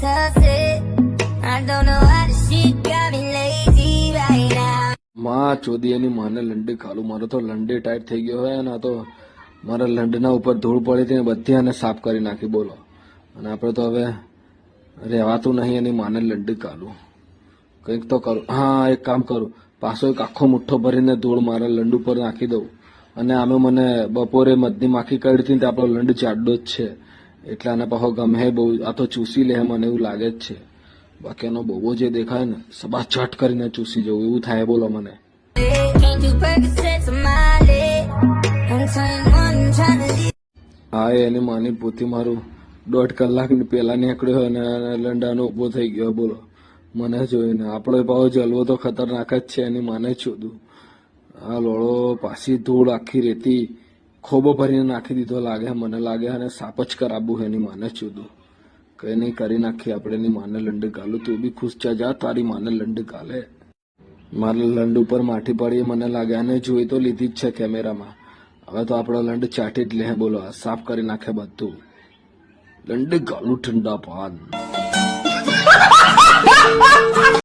toss it. I don't know why this shit got me lazy right now. માં ચોદી એની માને લંડી ખાલું. મારો તો લંડી tight થઈ ગયો હોય ને, આ તો મારા લંડના ઉપર ધૂળ પડી હતી ને બધી આને સાફ કરી નાખી. બોલો, અને આપણે તો હવે રહેવાતું નહીં એની માને લંડી કાલું. કંઈક તો કરું. હા, એક કામ કરું, પાછો એક આખો મુઠ્ઠો ભરીને ધૂળ મારા લંડ ઉપર નાખી દઉં. અને આમે મને બપોરે મધની માખી કાઢી હતી ને આપણો લંડ ચાડો જ છે, એટલે આને પાછો ગમે બહુ. આ તો ચૂસી લે મને એવું લાગે જ છે. બાકી એનો બહુ જે દેખાય ને સબા ચટ કરીને ચૂસી જવું એવું થાય. બોલો મને. Can't do Percocets on my leg. I'm 21, trying to live. હા, એની માની પોતી મારું 1.5 કલાક પેલા નીકળ્યો અને લંડાનો ઉભો થઈ ગયો. બોલો, મને જોઈને આપણો પાવો જલવો તો ખતરનાક જ છે. એની માને છોડું. આ લોળો પાછી ધૂળ આખી રેતી ખોબો ભરીને નાખી દીધો લાગે મને લાગે, અને સાપ જ કરાવવું એની માને છોડું. કઈ નહીં, કરી નાખી આપણે એની માને લંડ ગાલું. તું બી ખુશ જા, તારી માને લંડ ગાલે. મારા લંડ ઉપર માઠી પડી મને લાગે. અને જોઈ તો લીધી જ છે કેમેરામાં. હવે તો આપણો લંડ ચાટી જ લે. બોલો, સાફ કરી નાખે બધું. લંડ ગાલું ઠંડા પાન.